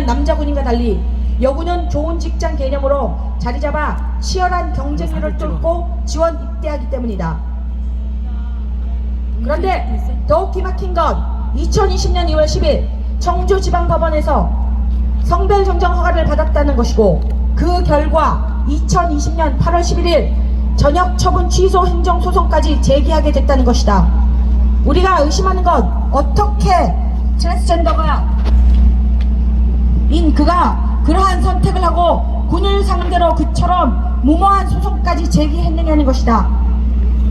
있는 남자 군인과 달리 여군은 좋은 직장 개념으로 자리잡아 치열한 경쟁률을 뚫고 지원 입대하기 때문이다. 그런데 더욱 기막힌 건 2020년 2월 10일 청주지방법원에서 성별 정정 허가를 받았다는 것이고, 그 결과 2020년 8월 11일 전역 처분 취소 행정소송까지 제기하게 됐다는 것이다. 우리가 의심하는 건 어떻게 트랜스젠더가 인 그가 그러한 선택을 하고 군을 상대로 그처럼 무모한 소송까지 제기했느냐는 것이다.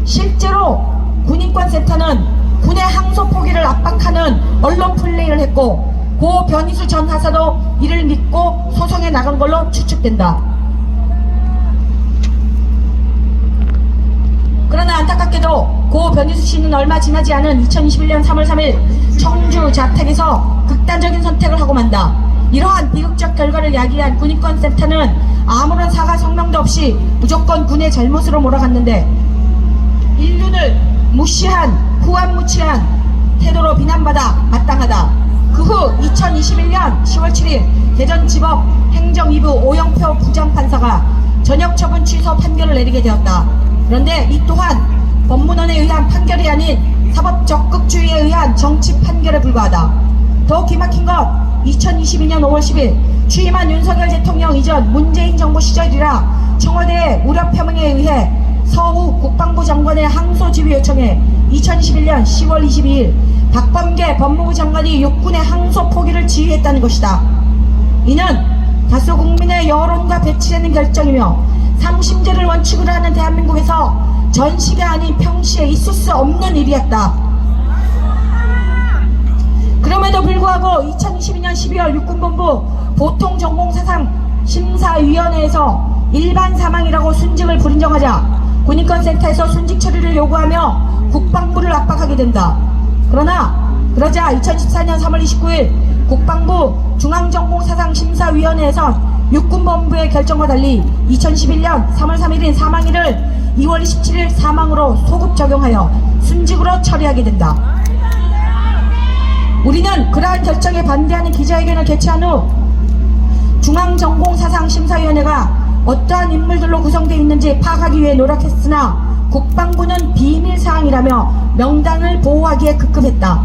실제로 군인권센터는 군의 항소 포기를 압박하는 언론 플레이를 했고, 고 변희수 전 하사도 이를 믿고 소송에 나간 걸로 추측된다. 그러나 안타깝게도 고 변희수 씨는 얼마 지나지 않은 2021년 3월 3일 청주 자택에서 극단적인 선택을 하고 만다. 이러한 비극적 결과를 야기한 군인권센터는 아무런 사과 성명도 없이 무조건 군의 잘못으로 몰아갔는데, 인륜을 무시한 후한무치한 태도로 비난받아 마땅하다. 그 후 2021년 10월 7일 대전지법 행정 2부 오영표 부장판사가 전역 처분 취소 판결을 내리게 되었다. 그런데 이 또한 법문원에 의한 판결이 아닌 사법 적극주의에 의한 정치 판결에 불과하다. 더욱 기막힌 건 2022년 5월 10일 취임한 윤석열 대통령 이전 문재인 정부 시절이라 청와대의 우려 표명에 의해 서우 국방부 장관의 항소 지휘 요청에 2021년 10월 22일 박범계 법무부 장관이 육군의 항소 포기를 지휘했다는 것이다. 이는 다수 국민의 여론과 배치되는 결정이며 상심제를 원칙으로 하는 대한민국에서 전시가 아닌 평시에 있을 수 없는 일이었다. 그럼에도 불구하고 2022년 12월 육군본부 보통전공사상 심사위원회에서 일반 사망이라고 순직을 불인정하자 군인권센터에서 순직 처리를 요구하며 국방부를 압박하게 된다. 그러자 2014년 3월 29일 국방부 중앙전공사상심사위원회에서 육군본부의 결정과 달리 2011년 3월 3일인 사망일을 2월 27일 사망으로 소급 적용하여 순직으로 처리하게 된다. 우리는 그러한 결정에 반대하는 기자회견을 개최한 후 중앙전공사상심사위원회가 어떠한 인물들로 구성되어 있는지 파악하기 위해 노력했으나 국방부는 비밀사항이라며 명단을 보호하기에 급급했다.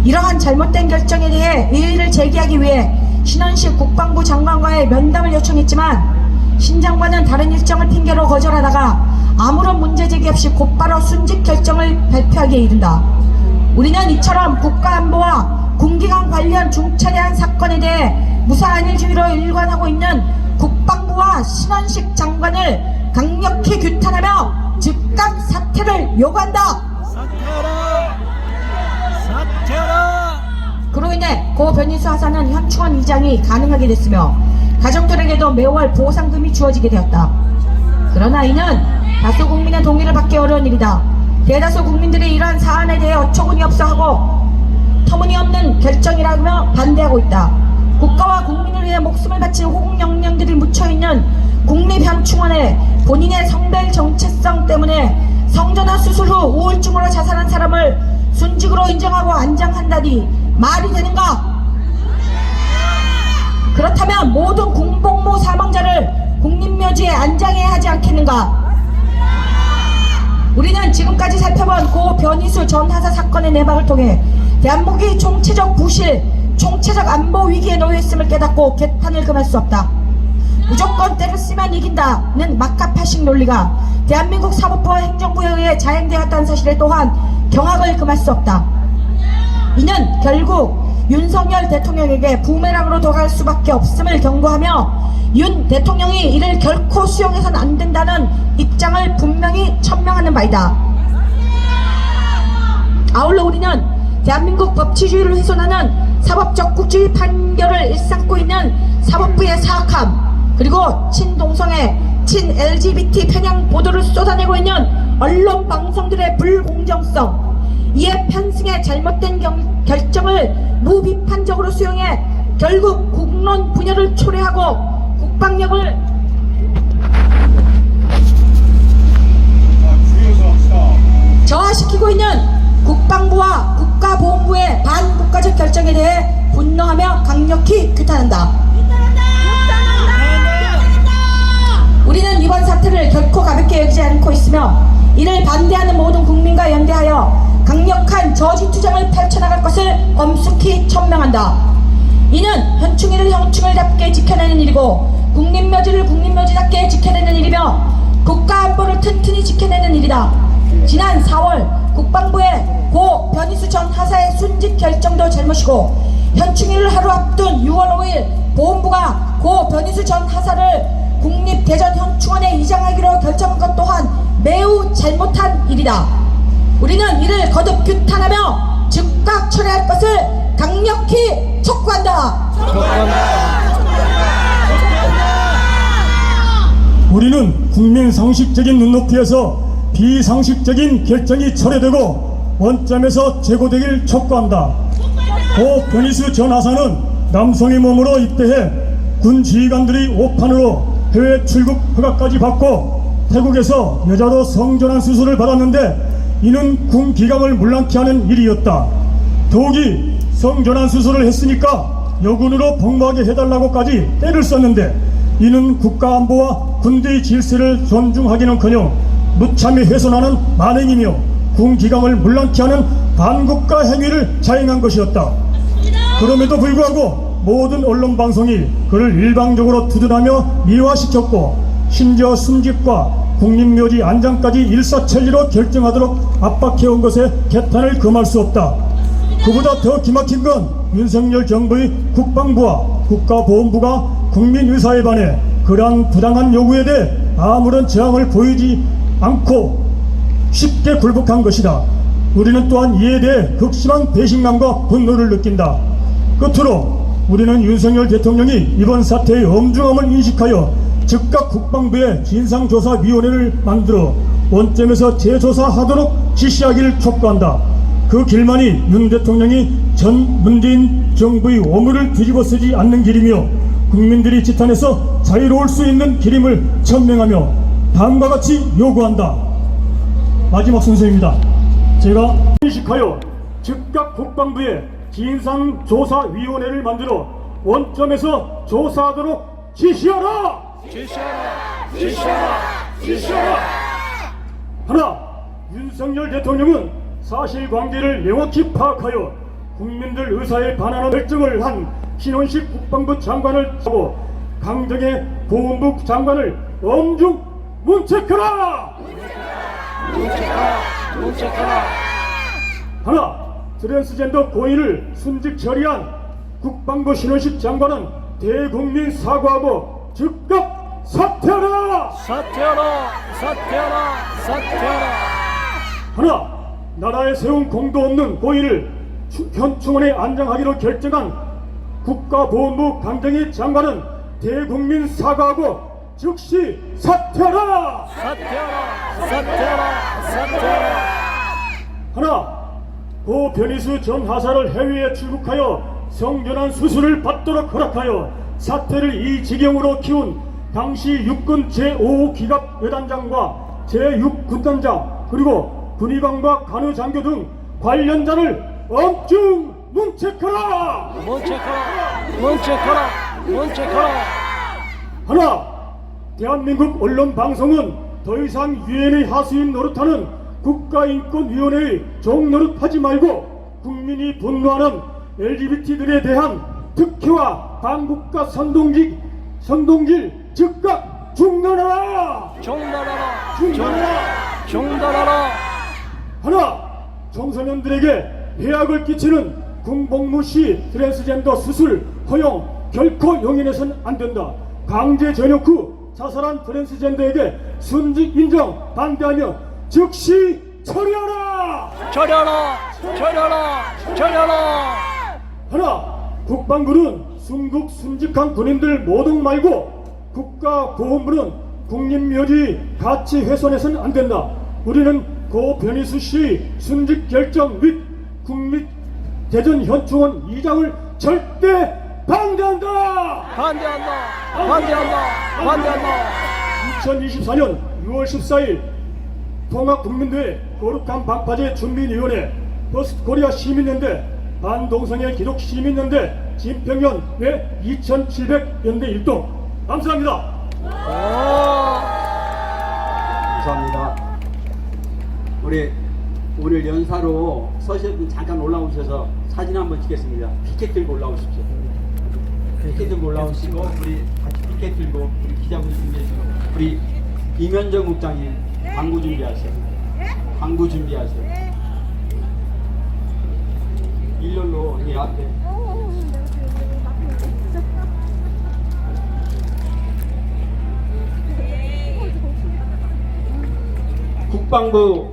이러한 잘못된 결정에 대해 의의를 제기하기 위해 신원식 국방부 장관과의 면담을 요청했지만 신 장관은 다른 일정을 핑계로 거절하다가 아무런 문제 제기 없이 곧바로 순직 결정을 발표하기에 이른다. 우리는 이처럼 국가안보와 군기관 관련 중차대한 사건에 대해 무사안일주의로 일관하고 있는 국방부와 신원식 장관을 강력히 규탄하며 즉각 사퇴를 요구한다. 사퇴하라. 그로 인해 고 변희수 하사는 현충원 이장이 가능하게 됐으며 가족들에게도 매월 보상금이 주어지게 되었다. 그러나 이는 다수 국민의 동의를 받기 어려운 일이다. 대다수 국민들이 이러한 사안에 대해 어처구니 없어 하고 터무니없는 결정이라며 반대하고 있다. 국가와 국민을 위해 목숨을 바친 호국 영령들이 묻혀있는 국립현충원에 본인의 성별 정체성 때문에 성전환 수술 후 우울증으로 자살한 사람을 순직으로 인정하고 안장한다니 말이 되는가? 그렇다면 모든 군복무 사망자를 국립묘지에 안장해야 하지 않겠는가? 우리는 지금까지 살펴본 고 변희수 전 하사 사건의 내막을 통해 대한민국이 총체적 부실, 총체적 안보 위기에 놓여있음을 깨닫고 개탄을 금할 수 없다. 무조건 때를 쓰면 이긴다는 막가파식 논리가 대한민국 사법부와 행정부에 의해 자행되었다는 사실에 또한 경악을 금할 수 없다. 이는 결국 윤석열 대통령에게 부메랑으로 돌아갈 수밖에 없음을 경고하며 윤 대통령이 이를 결코 수용해서는 안 된다는 입장을 분명히 천명하는 바이다. 아울러 우리는 대한민국 법치주의를 훼손하는 사법적국주의 판결을 일삼고 있는 사법부의 사악함, 그리고 친동성애, 친-LGBT 편향 보도를 쏟아내고 있는 언론 방송들의 불공정성, 이에 편승의 잘못된 결정을 무비판적으로 수용해 결국 국론 분열을 초래하고 국방력을 저하시키고 있는 국방부와 국가보훈부의 반국가적 결정에 대해 분노하며 강력히 규탄한다. 우리는 이번 사태를 결코 가볍게 여기지 않고 있으며 이를 반대하는 모든 국민과 연대하여 강력한 저지투쟁을 펼쳐나갈 것을 엄숙히 천명한다. 이는 현충일을 현충일답게 지켜내는 일이고 국립묘지를 국립묘지답게 지켜내는 일이며 국가안보를 튼튼히 지켜내는 일이다. 지난 4월 국방부의 고 변희수 전 하사의 순직 결정도 잘못이고 현충일을 하루 앞둔 6월 5일 보훈부가 고 변희수 전 하사를 국립대전현충원에 이장하기로 결정한 것 또한 매우 잘못한 일이다. 우리는 이를 거듭 규탄하며 즉각 철회할 것을 강력히 촉구한다. 우리는 국민 상식적인 눈높이에서 비상식적인 결정이 철회되고 원점에서 제고되길 촉구한다. 고 변희수 전 하사는 남성의 몸으로 입대해 군 지휘관들의 오판으로 해외 출국 허가까지 받고 태국에서 여자로 성전환 수술을 받았는데 이는 군 기강을 물랑케 하는 일이었다. 더욱이 성전환 수술을 했으니까 여군으로 복무하게 해달라고까지 때를 썼는데 이는 국가안보와 군대의 질서를 존중하기는커녕 무참히 훼손하는 만행이며 군 기강을 물랑케 하는 반국가 행위를 자행한 것이었다. 그럼에도 불구하고 모든 언론 방송이 그를 일방적으로 두둔하며 미화시켰고 심지어 순직과 국립묘지 안장까지 일사천리로 결정하도록 압박해온 것에 개탄을 금할 수 없다. 그보다 더 기막힌 건 윤석열 정부의 국방부와 국가보훈부가 국민의사에 반해 그러한 부당한 요구에 대해 아무런 저항을 보이지 않고 쉽게 굴복한 것이다. 우리는 또한 이에 대해 극심한 배신감과 분노를 느낀다. 끝으로 우리는 윤석열 대통령이 이번 사태의 엄중함을 인식하여 즉각 국방부의 진상조사위원회를 만들어 원점에서 재조사하도록 지시하기를 촉구한다. 그 길만이 윤 대통령이 전 문재인 정부의 오물을 뒤집어 쓰지 않는 길이며 국민들이 지탄해서 자유로울 수 있는 길임을 천명하며 다음과 같이 요구한다. 마지막 순서입니다. 제가 인식하여 즉각 국방부의 진상조사위원회를 만들어 원점에서 조사하도록 지시하라! 지시하라! 하나, 윤석열 대통령은 사실관계를 명확히 파악하여 국민들 의사에 반하는 결정을 한 신원식 국방부 장관을 하고 강정의 보훈부 장관을 엄중 문책하라! 하나, 트랜스젠더 고인을 순직 처리한 국방부 신원식 장관은 대국민 사과하고 즉각 사퇴하라! 하나, 나라에 세운 공도 없는 고인을 현충원에 안장하기로 결정한 국가보훈부 강정희 장관은 대국민 사과하고 즉시 사퇴하라! 하나, 고 변희수 전 하사를 해외에 출국하여 성전환 수술을 받도록 허락하여 사태를 이 지경으로 키운 당시 육군 제5호 기갑여단장과 제6군단장 그리고 군의관과 간우장교 등 관련자를 엄중 문책하라! 하나, 대한민국 언론방송은 더 이상 유엔의 하수인 노릇하는 국가인권위원회의 종노릇하지 말고 국민이 분노하는 LGBT들에 대한 특혜와 반국가 선동질 즉각 중단하라! 하나, 청소년들에게 해악을 끼치는 군복무 시 트랜스젠더 수술 허용 결코 용인해서는 안 된다. 강제 전역 후 자살한 트랜스젠더에게 순직 인정 반대하며 즉시 처리하라! 하나, 국방부는 순국 순직한 군인들 모독 말고 국가보훈부는 국립묘지 가치 훼손해서는 안 된다. 우리는 고 변희수 씨 순직 결정 및 국립대전 현충원 이장을 절대 반대한다. 2024년 6월 14일 통합국민대회 거룩한 방파제 준비위원회 버스코리아 시민연대 반동성애 기록 시민연대 진평면 내 2700연대 1동. 감사합니다. 감사합니다. 우리 오늘 연사로 서실 분 잠깐 올라오셔서 사진 한번 찍겠습니다. 피켓 들고 올라오십시오. 피켓 들고 올라오시고 우리 같이 피켓 들고 우리 기자분 준비해주시고 우리 이면정 국장님 광고 준비하세요. 광고 준비하세요. 일렬로 이 앞에. 국방부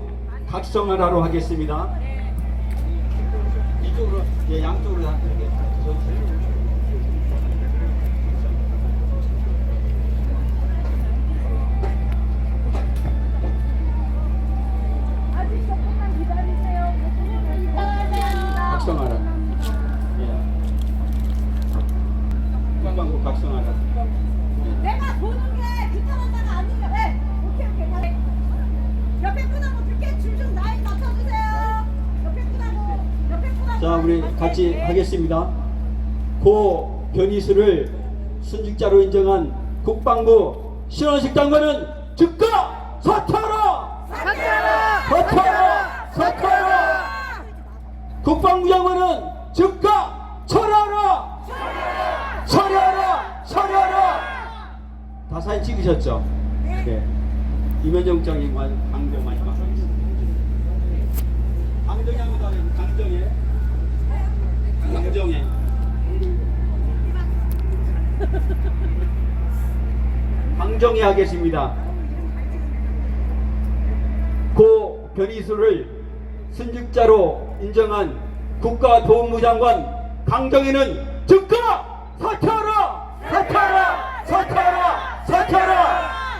각성하라로 하겠습니다. 이쪽으로, 예, 양쪽으로 다 이렇게. 아직 조금만 기다리세요. 각성하라. 예. 국방부 각성하라. 내가 보는 게 귀찮았다가 아니에요. 네. 오케이. 옆에 분하고 그렇게 줄 좀 라인 맞춰주세요. 옆에 분하고. 자, 우리 같이 하겠습니다. 고 변희수를 순직자로 인정한 국방부 신원식 장관은 즉각 사퇴하라! 사퇴하라! 국방부 장관은 즉각 철회하라! 철회하라! 다 사진 찍으셨죠? 네. 이면정 국장님 강정 마지막 하겠습니다. 강정입니다. 강정에 강정에 하겠습니다. 고 변희수를 순직자로 인정한 국가도움부 장관 강정에는 즉각 사퇴하라!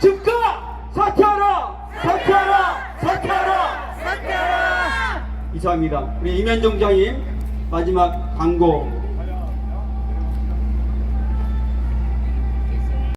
즉각 사퇴하라! 이상입니다. 우리 이면정 장님 마지막 광고